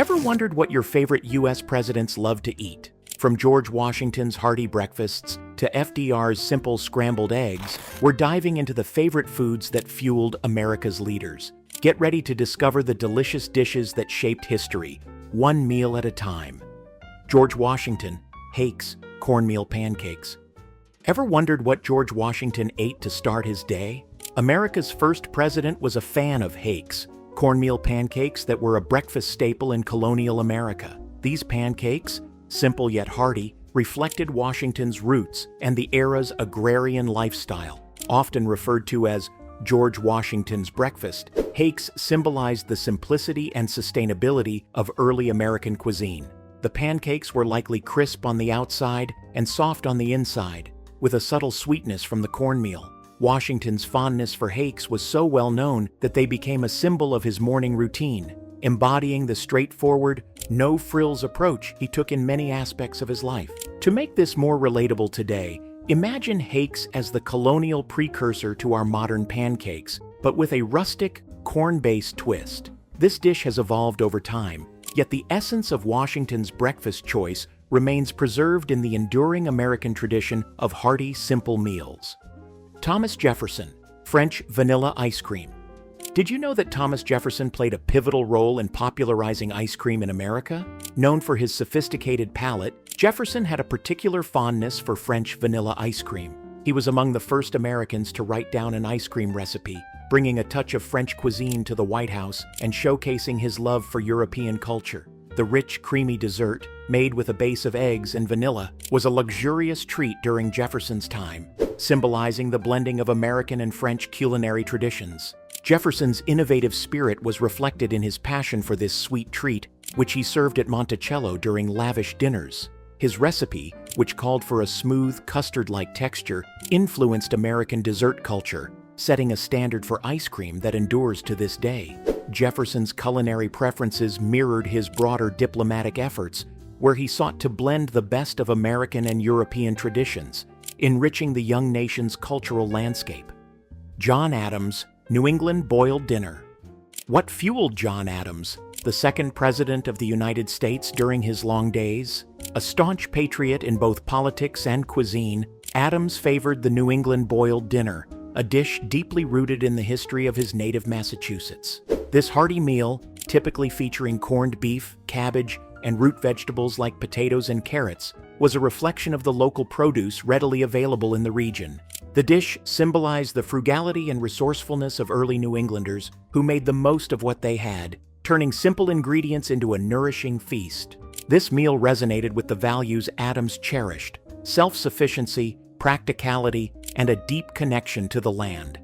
Ever wondered what your favorite U.S. presidents love to eat? From George Washington's hearty breakfasts to FDR's simple scrambled eggs, we're diving into the favorite foods that fueled America's leaders. Get ready to discover the delicious dishes that shaped history, one meal at a time. George Washington, Hakes, cornmeal pancakes. Ever wondered what George Washington ate to start his day? America's first president was a fan of Hakes, cornmeal pancakes that were a breakfast staple in colonial America. These pancakes, simple yet hearty, reflected Washington's roots and the era's agrarian lifestyle. Often referred to as George Washington's breakfast, Hakes symbolized the simplicity and sustainability of early American cuisine. The pancakes were likely crisp on the outside and soft on the inside, with a subtle sweetness from the cornmeal. Washington's fondness for Hakes was so well known that they became a symbol of his morning routine, embodying the straightforward, no-frills approach he took in many aspects of his life. To make this more relatable today, imagine Hakes as the colonial precursor to our modern pancakes, but with a rustic, corn-based twist. This dish has evolved over time, yet the essence of Washington's breakfast choice remains preserved in the enduring American tradition of hearty, simple meals. Thomas Jefferson, French vanilla ice cream. Did you know that Thomas Jefferson played a pivotal role in popularizing ice cream in America? Known for his sophisticated palate, Jefferson had a particular fondness for French vanilla ice cream. He was among the first Americans to write down an ice cream recipe, bringing a touch of French cuisine to the White House and showcasing his love for European culture. The rich, creamy dessert, made with a base of eggs and vanilla, was a luxurious treat during Jefferson's time, symbolizing the blending of American and French culinary traditions. Jefferson's innovative spirit was reflected in his passion for this sweet treat, which he served at Monticello during lavish dinners. His recipe, which called for a smooth, custard-like texture, influenced American dessert culture, setting a standard for ice cream that endures to this day. Jefferson's culinary preferences mirrored his broader diplomatic efforts, where he sought to blend the best of American and European traditions, enriching the young nation's cultural landscape. John Adams' New England boiled dinner. What fueled John Adams, the second president of the United States during his long days? A staunch patriot in both politics and cuisine, Adams favored the New England boiled dinner, a dish deeply rooted in the history of his native Massachusetts. This hearty meal, typically featuring corned beef, cabbage, and root vegetables like potatoes and carrots, was a reflection of the local produce readily available in the region. The dish symbolized the frugality and resourcefulness of early New Englanders who made the most of what they had, turning simple ingredients into a nourishing feast. This meal resonated with the values Adams cherished: self-sufficiency, practicality, and a deep connection to the land.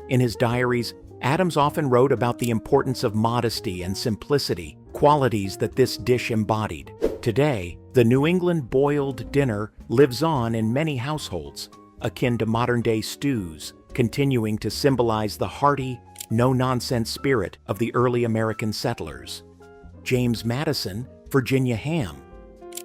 In his diaries, Adams often wrote about the importance of modesty and simplicity, qualities that this dish embodied. Today, the New England boiled dinner lives on in many households, akin to modern-day stews, continuing to symbolize the hearty, no-nonsense spirit of the early American settlers. James Madison, Virginia ham.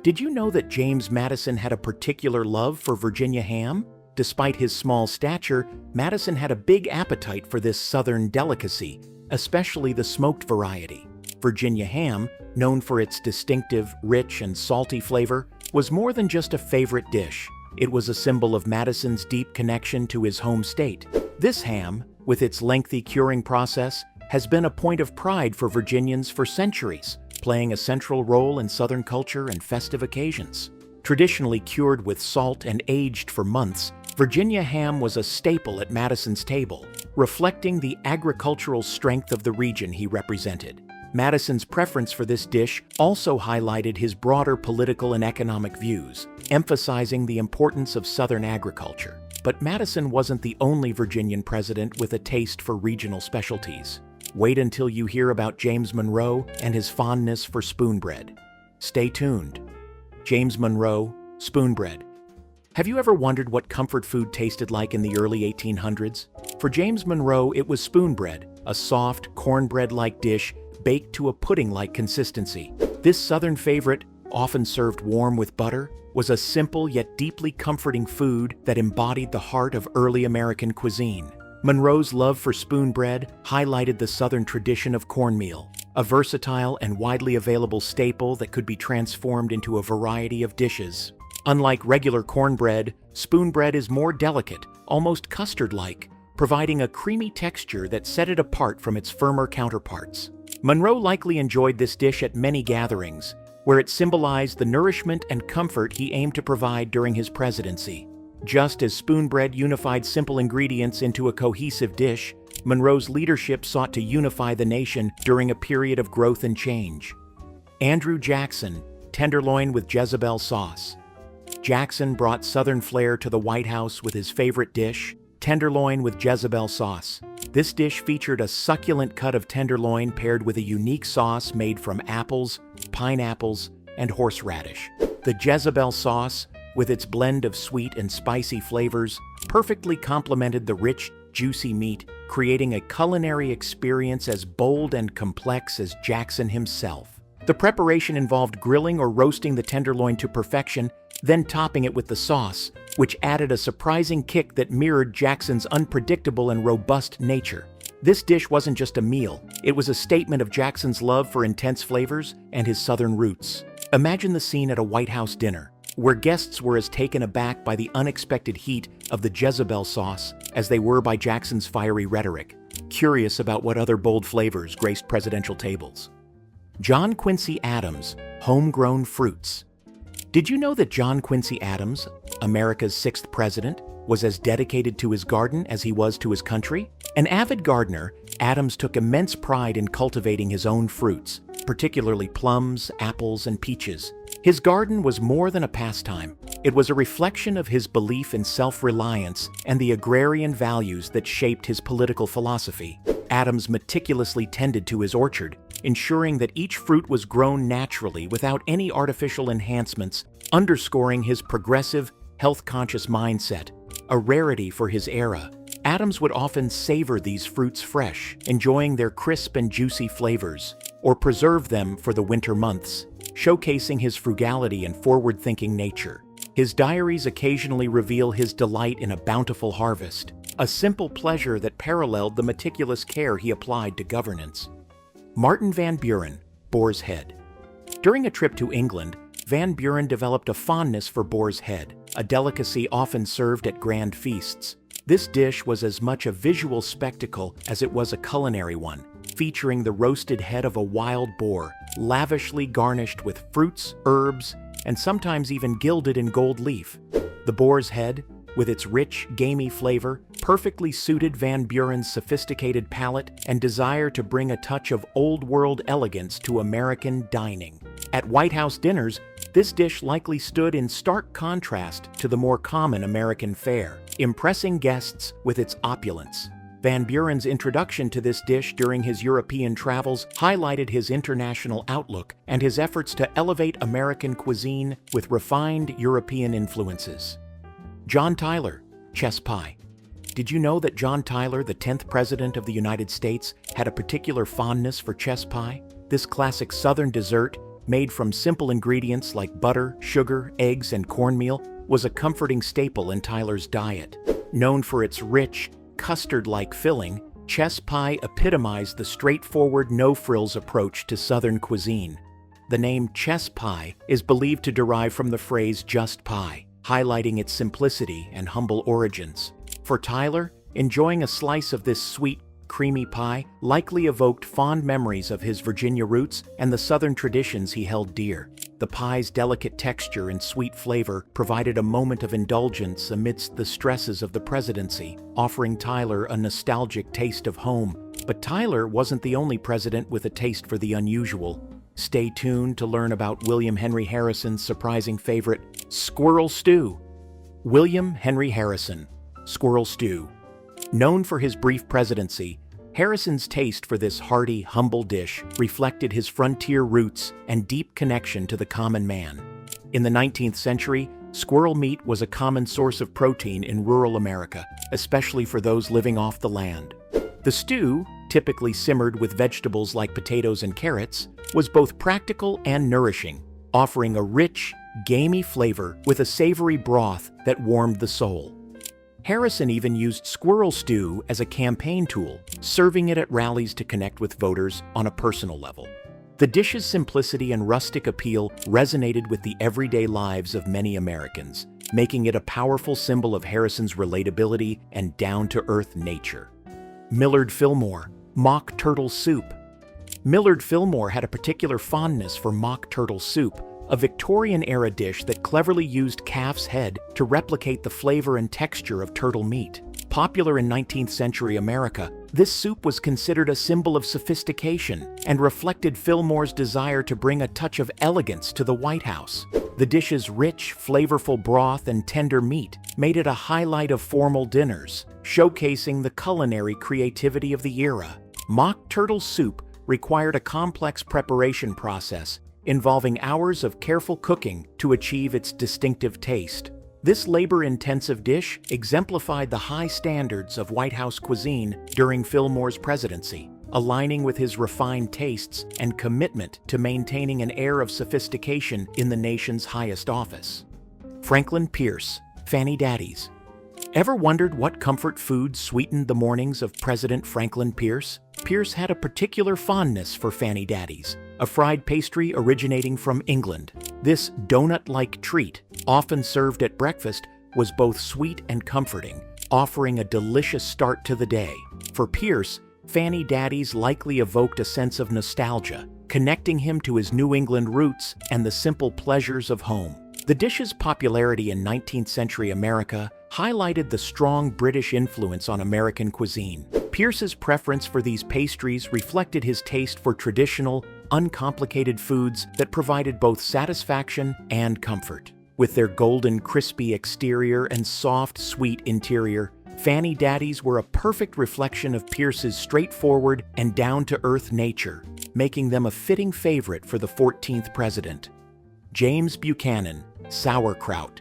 Did you know that James Madison had a particular love for Virginia ham? Despite his small stature, Madison had a big appetite for this southern delicacy, especially the smoked variety. Virginia ham, known for its distinctive, rich, and salty flavor, was more than just a favorite dish. It was a symbol of Madison's deep connection to his home state. This ham, with its lengthy curing process, has been a point of pride for Virginians for centuries, playing a central role in Southern culture and festive occasions. Traditionally cured with salt and aged for months, Virginia ham was a staple at Madison's table, reflecting the agricultural strength of the region he represented. Madison's preference for this dish also highlighted his broader political and economic views, emphasizing the importance of Southern agriculture. But Madison wasn't the only Virginian president with a taste for regional specialties. Wait until you hear about James Monroe and his fondness for spoon bread. Stay tuned. James Monroe, spoon bread. Have you ever wondered what comfort food tasted like in the early 1800s? For James Monroe, it was spoon bread, a soft, cornbread-like dish baked to a pudding-like consistency. This Southern favorite, often served warm with butter, was a simple yet deeply comforting food that embodied the heart of early American cuisine. Monroe's love for spoon bread highlighted the Southern tradition of cornmeal, a versatile and widely available staple that could be transformed into a variety of dishes. Unlike regular cornbread, spoon bread is more delicate, almost custard-like, providing a creamy texture that set it apart from its firmer counterparts. Monroe likely enjoyed this dish at many gatherings, where it symbolized the nourishment and comfort he aimed to provide during his presidency. Just as spoon bread unified simple ingredients into a cohesive dish, Monroe's leadership sought to unify the nation during a period of growth and change. Andrew Jackson, tenderloin with Jezebel sauce. Jackson brought Southern flair to the White House with his favorite dish, tenderloin with Jezebel sauce. This dish featured a succulent cut of tenderloin paired with a unique sauce made from apples, pineapples, and horseradish. The Jezebel sauce, with its blend of sweet and spicy flavors, perfectly complemented the rich, juicy meat, creating a culinary experience as bold and complex as Jackson himself. The preparation involved grilling or roasting the tenderloin to perfection, then topping it with the sauce, which added a surprising kick that mirrored Jackson's unpredictable and robust nature. This dish wasn't just a meal, it was a statement of Jackson's love for intense flavors and his Southern roots. Imagine the scene at a White House dinner, where guests were as taken aback by the unexpected heat of the Jezebel sauce as they were by Jackson's fiery rhetoric, curious about what other bold flavors graced presidential tables. John Quincy Adams, homegrown fruits. Did you know that John Quincy Adams, America's 6th president, was as dedicated to his garden as he was to his country? An avid gardener, Adams took immense pride in cultivating his own fruits, particularly plums, apples, and peaches. His garden was more than a pastime. It was a reflection of his belief in self-reliance and the agrarian values that shaped his political philosophy. Adams meticulously tended to his orchard, ensuring that each fruit was grown naturally without any artificial enhancements, underscoring his progressive, health-conscious mindset, a rarity for his era. Adams would often savor these fruits fresh, enjoying their crisp and juicy flavors, or preserve them for the winter months, showcasing his frugality and forward-thinking nature. His diaries occasionally reveal his delight in a bountiful harvest, a simple pleasure that paralleled the meticulous care he applied to governance. Martin Van Buren, boar's head. During a trip to England, Van Buren developed a fondness for boar's head, a delicacy often served at grand feasts. This dish was as much a visual spectacle as it was a culinary one, featuring the roasted head of a wild boar, lavishly garnished with fruits, herbs, and sometimes even gilded in gold leaf. The boar's head, with its rich, gamey flavor, perfectly suited Van Buren's sophisticated palate and desire to bring a touch of old-world elegance to American dining. At White House dinners, this dish likely stood in stark contrast to the more common American fare, impressing guests with its opulence. Van Buren's introduction to this dish during his European travels highlighted his international outlook and his efforts to elevate American cuisine with refined European influences. John Tyler, chess pie. Did you know that John Tyler, the 10th President of the United States, had a particular fondness for chess pie? This classic Southern dessert, made from simple ingredients like butter, sugar, eggs, and cornmeal, was a comforting staple in Tyler's diet. Known for its rich, custard-like filling, chess pie epitomized the straightforward, no-frills approach to Southern cuisine. The name chess pie is believed to derive from the phrase just pie, highlighting its simplicity and humble origins. For Tyler, enjoying a slice of this sweet, creamy pie likely evoked fond memories of his Virginia roots and the Southern traditions he held dear. The pie's delicate texture and sweet flavor provided a moment of indulgence amidst the stresses of the presidency, offering Tyler a nostalgic taste of home. But Tyler wasn't the only president with a taste for the unusual. Stay tuned to learn about William Henry Harrison's surprising favorite, squirrel stew. William Henry Harrison, squirrel stew. Known for his brief presidency, Harrison's taste for this hearty, humble dish reflected his frontier roots and deep connection to the common man. In the 19th century, squirrel meat was a common source of protein in rural America, especially for those living off the land. The stew, typically simmered with vegetables like potatoes and carrots, was both practical and nourishing, offering a rich, gamey flavor with a savory broth that warmed the soul. Harrison even used squirrel stew as a campaign tool, serving it at rallies to connect with voters on a personal level. The dish's simplicity and rustic appeal resonated with the everyday lives of many Americans, making it a powerful symbol of Harrison's relatability and down-to-earth nature. Millard Filmore, mock turtle soup. Millard Filmore had a particular fondness for mock turtle soup, a Victorian-era dish that cleverly used calf's head to replicate the flavor and texture of turtle meat. Popular in 19th century America, this soup was considered a symbol of sophistication and reflected Filmore's desire to bring a touch of elegance to the White House. The dish's rich, flavorful broth and tender meat made it a highlight of formal dinners, showcasing the culinary creativity of the era. Mock turtle soup required a complex preparation process involving hours of careful cooking to achieve its distinctive taste. This labor-intensive dish exemplified the high standards of White House cuisine during Filmore's presidency, aligning with his refined tastes and commitment to maintaining an air of sophistication in the nation's highest office. Franklin Pierce, Fanny Daddys. Ever wondered what comfort food sweetened the mornings of President Franklin Pierce? Pierce had a particular fondness for Fanny Daddys, a fried pastry originating from England. This donut-like treat, often served at breakfast, was both sweet and comforting, offering a delicious start to the day. For Pierce, Fanny Daddys likely evoked a sense of nostalgia, connecting him to his New England roots and the simple pleasures of home. The dish's popularity in 19th century America highlighted the strong British influence on American cuisine. Pierce's preference for these pastries reflected his taste for traditional, uncomplicated foods that provided both satisfaction and comfort. With their golden, crispy exterior and soft, sweet interior, Fanny Daddys were a perfect reflection of Pierce's straightforward and down-to-earth nature, making them a fitting favorite for the 14th president. James Buchanan, sauerkraut.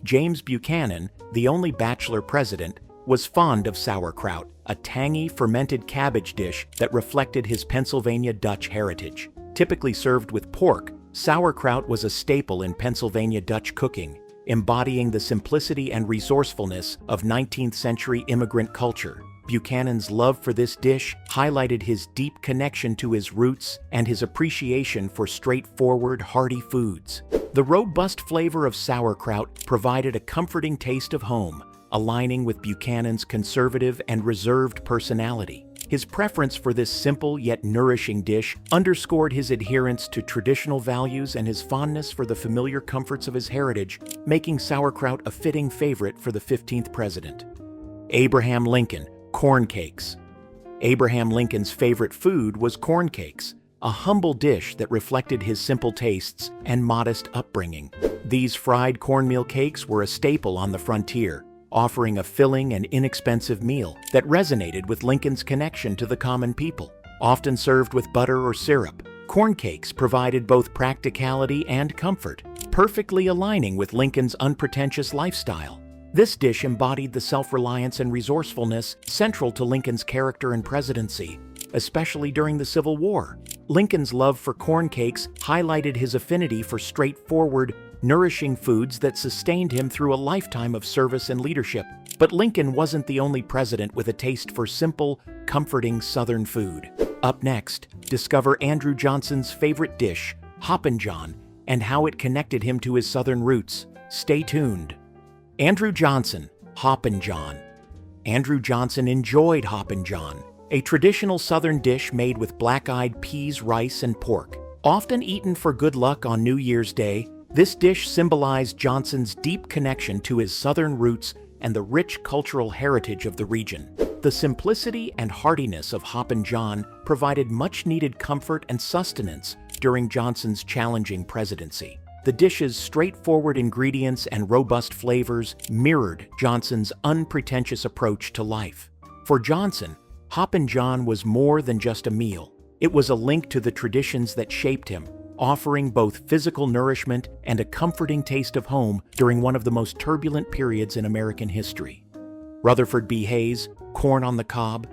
James Buchanan, the only bachelor president, was fond of sauerkraut, a tangy, fermented cabbage dish that reflected his Pennsylvania Dutch heritage. Typically served with pork, sauerkraut was a staple in Pennsylvania Dutch cooking, embodying the simplicity and resourcefulness of 19th century immigrant culture. Buchanan's love for this dish highlighted his deep connection to his roots and his appreciation for straightforward, hearty foods. The robust flavor of sauerkraut provided a comforting taste of home, aligning with Buchanan's conservative and reserved personality. His preference for this simple yet nourishing dish underscored his adherence to traditional values and his fondness for the familiar comforts of his heritage, making sauerkraut a fitting favorite for the 15th president. Abraham Lincoln, corn cakes. Abraham Lincoln's favorite food was corn cakes, a humble dish that reflected his simple tastes and modest upbringing. These fried cornmeal cakes were a staple on the frontier, offering a filling and inexpensive meal that resonated with Lincoln's connection to the common people. Often served with butter or syrup, corn cakes provided both practicality and comfort, perfectly aligning with Lincoln's unpretentious lifestyle. This dish embodied the self-reliance and resourcefulness central to Lincoln's character and presidency, especially during the Civil War. Lincoln's love for corn cakes highlighted his affinity for straightforward, nourishing foods that sustained him through a lifetime of service and leadership. But Lincoln wasn't the only president with a taste for simple, comforting Southern food. Up next, discover Andrew Johnson's favorite dish, Hoppin' John, and how it connected him to his Southern roots. Stay tuned. Andrew Johnson, Hoppin' John. Andrew Johnson enjoyed Hoppin' John, a traditional Southern dish made with black-eyed peas, rice, and pork. Often eaten for good luck on New Year's Day, this dish symbolized Johnson's deep connection to his Southern roots and the rich cultural heritage of the region. The simplicity and heartiness of Hoppin' John provided much-needed comfort and sustenance during Johnson's challenging presidency. The dish's straightforward ingredients and robust flavors mirrored Johnson's unpretentious approach to life. For Johnson, Hoppin' John was more than just a meal. It was a link to the traditions that shaped him, offering both physical nourishment and a comforting taste of home during one of the most turbulent periods in American history. Rutherford B. Hayes, corn on the cob.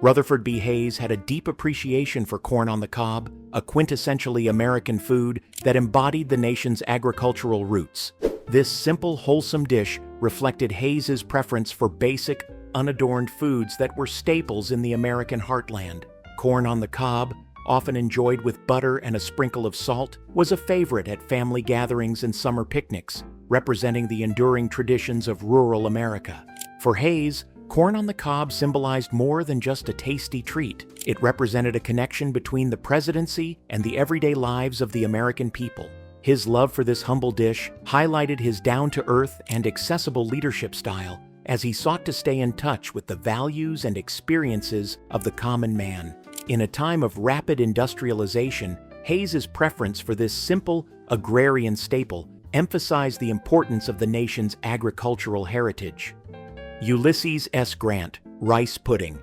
Rutherford B. Hayes had a deep appreciation for corn on the cob, a quintessentially American food that embodied the nation's agricultural roots. This simple, wholesome dish reflected Hayes's preference for basic, unadorned foods that were staples in the American heartland. Corn on the cob, often enjoyed with butter and a sprinkle of salt, was a favorite at family gatherings and summer picnics, representing the enduring traditions of rural America. For Hayes, corn on the cob symbolized more than just a tasty treat. It represented a connection between the presidency and the everyday lives of the American people. His love for this humble dish highlighted his down-to-earth and accessible leadership style as he sought to stay in touch with the values and experiences of the common man. In a time of rapid industrialization, Hayes's preference for this simple, agrarian staple emphasized the importance of the nation's agricultural heritage. Ulysses S. Grant, rice pudding.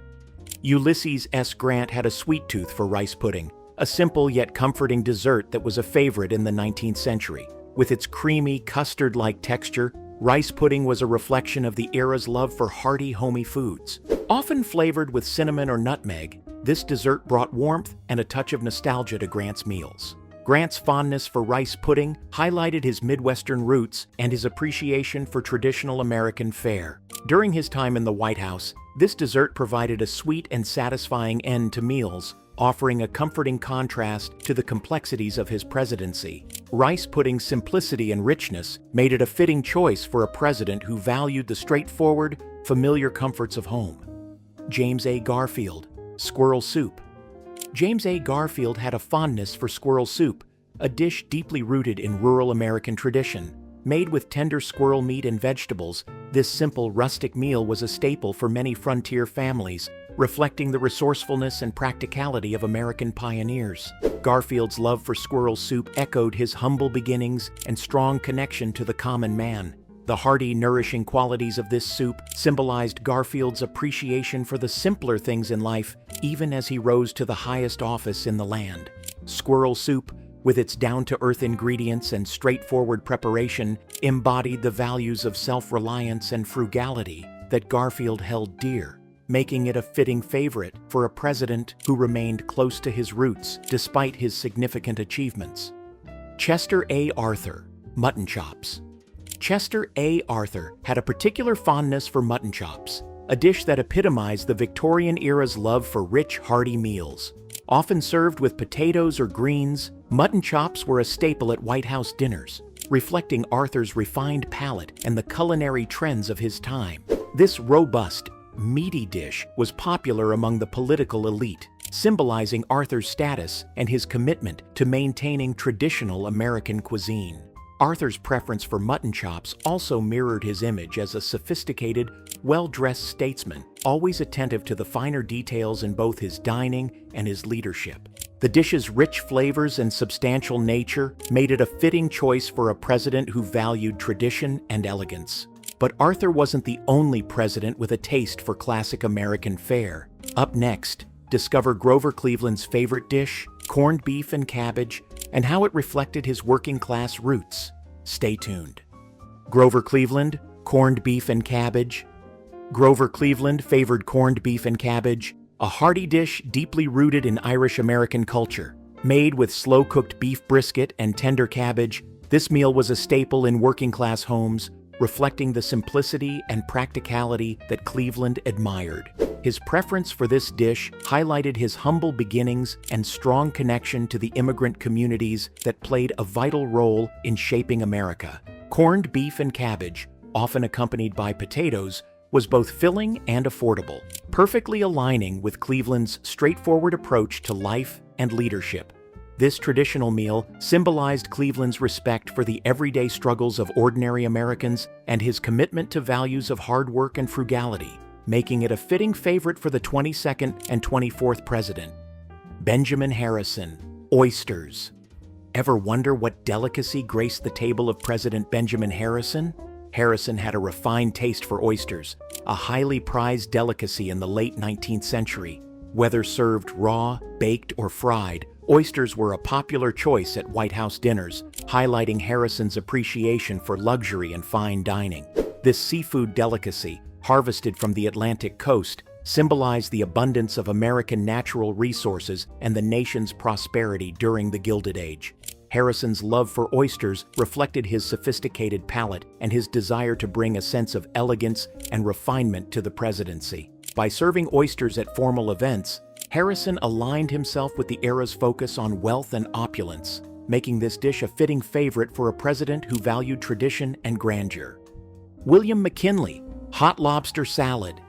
Ulysses S. Grant had a sweet tooth for rice pudding, a simple yet comforting dessert that was a favorite in the 19th century. With its creamy, custard-like texture, rice pudding was a reflection of the era's love for hearty, homey foods. Often flavored with cinnamon or nutmeg, this dessert brought warmth and a touch of nostalgia to Grant's meals. Grant's fondness for rice pudding highlighted his Midwestern roots and his appreciation for traditional American fare. During his time in the White House, this dessert provided a sweet and satisfying end to meals, offering a comforting contrast to the complexities of his presidency. Rice pudding's simplicity and richness made it a fitting choice for a president who valued the straightforward, familiar comforts of home. James A. Garfield, Squirrel Soup. James A. Garfield had a fondness for squirrel soup, a dish deeply rooted in rural American tradition. Made with tender squirrel meat and vegetables, this simple, rustic meal was a staple for many frontier families, reflecting the resourcefulness and practicality of American pioneers. Garfield's love for squirrel soup echoed his humble beginnings and strong connection to the common man. The hearty, nourishing qualities of this soup symbolized Garfield's appreciation for the simpler things in life, even as he rose to the highest office in the land. Squirrel soup, with its down-to-earth ingredients and straightforward preparation, embodied the values of self-reliance and frugality that Garfield held dear, making it a fitting favorite for a president who remained close to his roots despite his significant achievements. Chester A. Arthur, Mutton Chops. Chester A. Arthur had a particular fondness for mutton chops, a dish that epitomized the Victorian era's love for rich, hearty meals. Often served with potatoes or greens, mutton chops were a staple at White House dinners, reflecting Arthur's refined palate and the culinary trends of his time. This robust, meaty dish was popular among the political elite, symbolizing Arthur's status and his commitment to maintaining traditional American cuisine. Arthur's preference for mutton chops also mirrored his image as a sophisticated, well-dressed statesman, always attentive to the finer details in both his dining and his leadership. The dish's rich flavors and substantial nature made it a fitting choice for a president who valued tradition and elegance. But Arthur wasn't the only president with a taste for classic American fare. Up next, discover Grover Cleveland's favorite dish, corned beef and cabbage, and how it reflected his working-class roots. Stay tuned. Grover Cleveland, corned beef and cabbage. Grover Cleveland favored corned beef and cabbage, a hearty dish deeply rooted in Irish-American culture. Made with slow-cooked beef brisket and tender cabbage, this meal was a staple in working-class homes, reflecting the simplicity and practicality that Cleveland admired. His preference for this dish highlighted his humble beginnings and strong connection to the immigrant communities that played a vital role in shaping America. Corned beef and cabbage, often accompanied by potatoes, was both filling and affordable, perfectly aligning with Cleveland's straightforward approach to life and leadership. This traditional meal symbolized Cleveland's respect for the everyday struggles of ordinary Americans and his commitment to values of hard work and frugality, making it a fitting favorite for the 22nd and 24th president. Benjamin Harrison, oysters. Ever wonder what delicacy graced the table of President Benjamin Harrison? Harrison had a refined taste for oysters, a highly prized delicacy in the late 19th century. Whether served raw, baked, or fried, oysters were a popular choice at White House dinners, highlighting Harrison's appreciation for luxury and fine dining. This seafood delicacy, harvested from the Atlantic coast, symbolized the abundance of American natural resources and the nation's prosperity during the Gilded Age. Harrison's love for oysters reflected his sophisticated palate and his desire to bring a sense of elegance and refinement to the presidency. By serving oysters at formal events, Harrison aligned himself with the era's focus on wealth and opulence, making this dish a fitting favorite for a president who valued tradition and grandeur. William McKinley, hot lobster salad.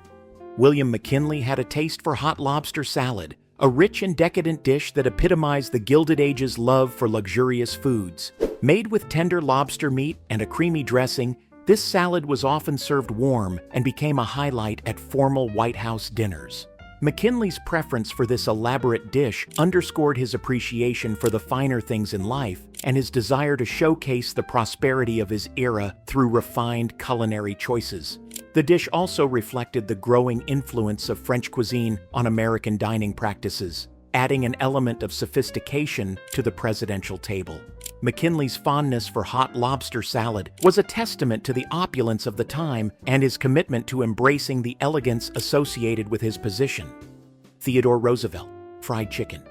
William McKinley had a taste for hot lobster salad, a rich and decadent dish that epitomized the Gilded Age's love for luxurious foods. Made with tender lobster meat and a creamy dressing, this salad was often served warm and became a highlight at formal White House dinners. McKinley's preference for this elaborate dish underscored his appreciation for the finer things in life and his desire to showcase the prosperity of his era through refined culinary choices. The dish also reflected the growing influence of French cuisine on American dining practices, adding an element of sophistication to the presidential table. McKinley's fondness for hot lobster salad was a testament to the opulence of the time and his commitment to embracing the elegance associated with his position. Theodore Roosevelt, fried chicken.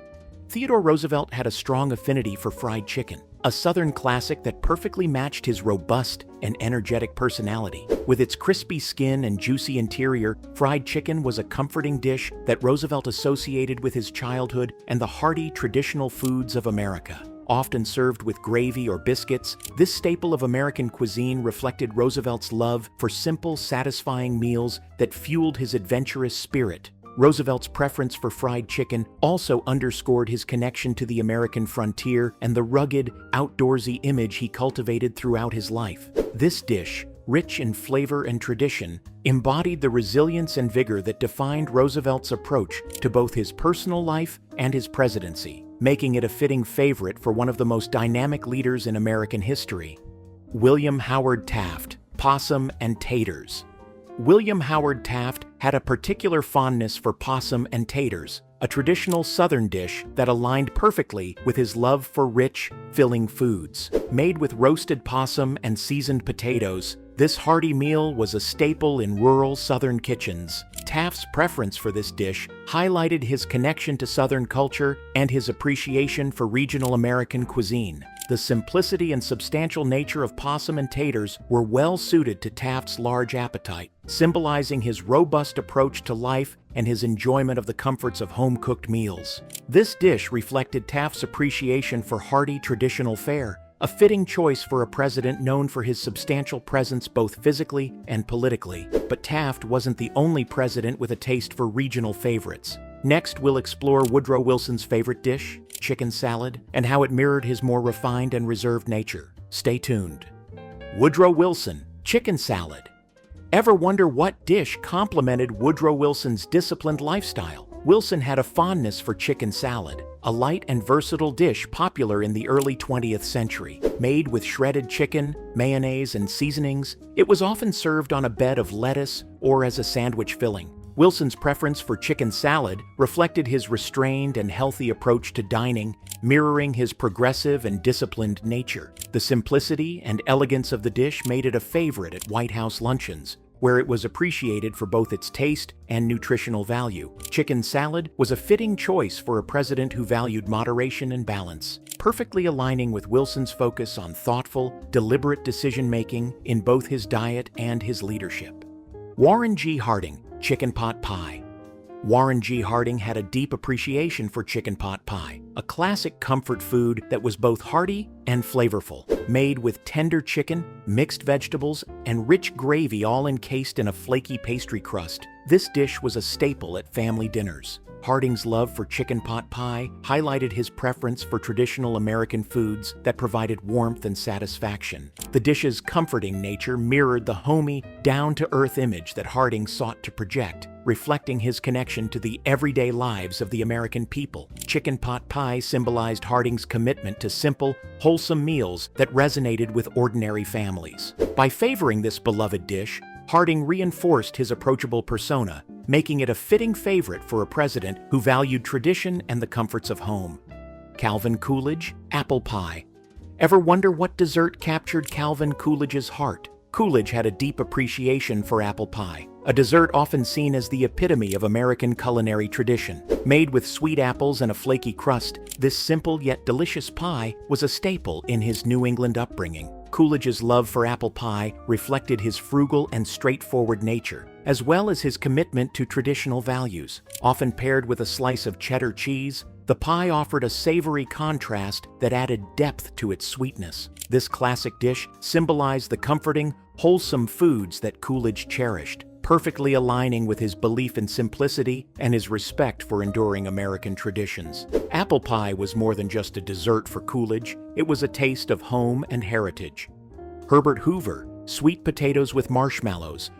Theodore Roosevelt had a strong affinity for fried chicken, a Southern classic that perfectly matched his robust and energetic personality. With its crispy skin and juicy interior, fried chicken was a comforting dish that Roosevelt associated with his childhood and the hearty traditional foods of America. Often served with gravy or biscuits, this staple of American cuisine reflected Roosevelt's love for simple, satisfying meals that fueled his adventurous spirit. Roosevelt's preference for fried chicken also underscored his connection to the American frontier and the rugged, outdoorsy image he cultivated throughout his life. This dish, rich in flavor and tradition, embodied the resilience and vigor that defined Roosevelt's approach to both his personal life and his presidency, making it a fitting favorite for one of the most dynamic leaders in American history. William Howard Taft, possum and taters. William Howard Taft had a particular fondness for possum and taters, a traditional Southern dish that aligned perfectly with his love for rich, filling foods. Made with roasted possum and seasoned potatoes, this hearty meal was a staple in rural Southern kitchens. Taft's preference for this dish highlighted his connection to Southern culture and his appreciation for regional American cuisine. The simplicity and substantial nature of possum and taters were well suited to Taft's large appetite, symbolizing his robust approach to life and his enjoyment of the comforts of home-cooked meals. This dish reflected Taft's appreciation for hearty traditional fare, a fitting choice for a president known for his substantial presence both physically and politically. But Taft wasn't the only president with a taste for regional favorites. Next, we'll explore Woodrow Wilson's favorite dish, chicken salad, and how it mirrored his more refined and reserved nature. Stay tuned. Woodrow Wilson, chicken salad. Ever wonder what dish complemented Woodrow Wilson's disciplined lifestyle? Wilson had a fondness for chicken salad, a light and versatile dish popular in the early 20th century. Made with shredded chicken, mayonnaise, and seasonings, it was often served on a bed of lettuce or as a sandwich filling. Wilson's preference for chicken salad reflected his restrained and healthy approach to dining, mirroring his progressive and disciplined nature. The simplicity and elegance of the dish made it a favorite at White House luncheons, where it was appreciated for both its taste and nutritional value. Chicken salad was a fitting choice for a president who valued moderation and balance, perfectly aligning with Wilson's focus on thoughtful, deliberate decision-making in both his diet and his leadership. Warren G. Harding, chicken pot pie. Warren G. Harding had a deep appreciation for chicken pot pie, a classic comfort food that was both hearty and flavorful. Made with tender chicken, mixed vegetables, and rich gravy all encased in a flaky pastry crust, this dish was a staple at family dinners. Harding's love for chicken pot pie highlighted his preference for traditional American foods that provided warmth and satisfaction. The dish's comforting nature mirrored the homey, down-to-earth image that Harding sought to project, reflecting his connection to the everyday lives of the American people. Chicken pot pie symbolized Harding's commitment to simple, wholesome meals that resonated with ordinary families. By favoring this beloved dish, Harding reinforced his approachable persona, making it a fitting favorite for a president who valued tradition and the comforts of home. Calvin Coolidge, apple pie. Ever wonder what dessert captured Calvin Coolidge's heart? Coolidge had a deep appreciation for apple pie, a dessert often seen as the epitome of American culinary tradition. Made with sweet apples and a flaky crust, this simple yet delicious pie was a staple in his New England upbringing. Coolidge's love for apple pie reflected his frugal and straightforward nature, as well as his commitment to traditional values. Often paired with a slice of cheddar cheese, the pie offered a savory contrast that added depth to its sweetness. This classic dish symbolized the comforting, wholesome foods that Coolidge cherished, perfectly aligning with his belief in simplicity and his respect for enduring American traditions. Apple pie was more than just a dessert for Coolidge, it was a taste of home and heritage. Herbert Hoover, sweet potatoes with marshmallows.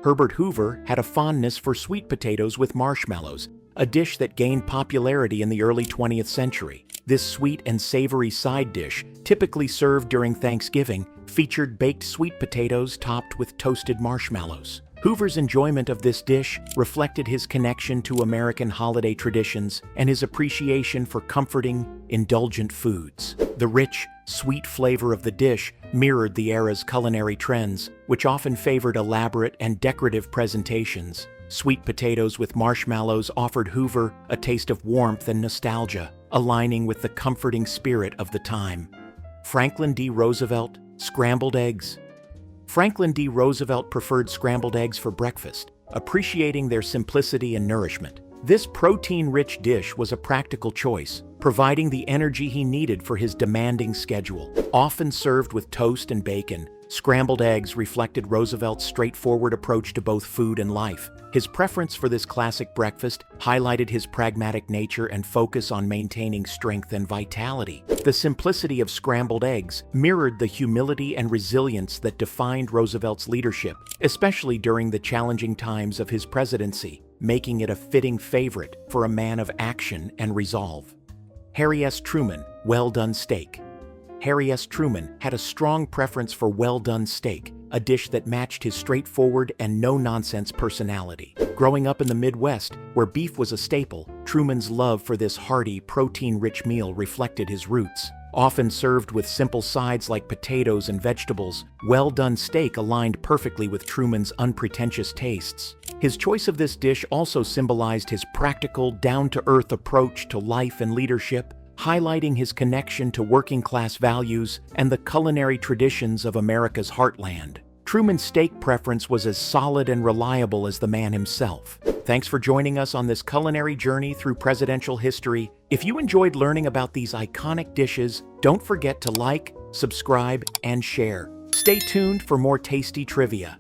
Herbert Hoover had a fondness for sweet potatoes with marshmallows, a dish that gained popularity in the early 20th century. This sweet and savory side dish, typically served during Thanksgiving, featured baked sweet potatoes topped with toasted marshmallows. Hoover's enjoyment of this dish reflected his connection to American holiday traditions and his appreciation for comforting, indulgent foods. The rich, sweet flavor of the dish mirrored the era's culinary trends, which often favored elaborate and decorative presentations. Sweet potatoes with marshmallows offered Hoover a taste of warmth and nostalgia, aligning with the comforting spirit of the time. Franklin D. Roosevelt, scrambled eggs. Franklin D. Roosevelt preferred scrambled eggs for breakfast, appreciating their simplicity and nourishment. This protein-rich dish was a practical choice, providing the energy he needed for his demanding schedule. Often served with toast and bacon, scrambled eggs reflected Roosevelt's straightforward approach to both food and life. His preference for this classic breakfast highlighted his pragmatic nature and focus on maintaining strength and vitality. The simplicity of scrambled eggs mirrored the humility and resilience that defined Roosevelt's leadership, especially during the challenging times of his presidency, making it a fitting favorite for a man of action and resolve. Harry S. Truman, well-done steak. Harry S. Truman had a strong preference for well-done steak, a dish that matched his straightforward and no-nonsense personality. Growing up in the Midwest, where beef was a staple, Truman's love for this hearty, protein-rich meal reflected his roots. Often served with simple sides like potatoes and vegetables, well-done steak aligned perfectly with Truman's unpretentious tastes. His choice of this dish also symbolized his practical, down-to-earth approach to life and leadership, highlighting his connection to working-class values and the culinary traditions of America's heartland. Truman's steak preference was as solid and reliable as the man himself. Thanks for joining us on this culinary journey through presidential history. If you enjoyed learning about these iconic dishes, don't forget to like, subscribe, and share. Stay tuned for more tasty trivia.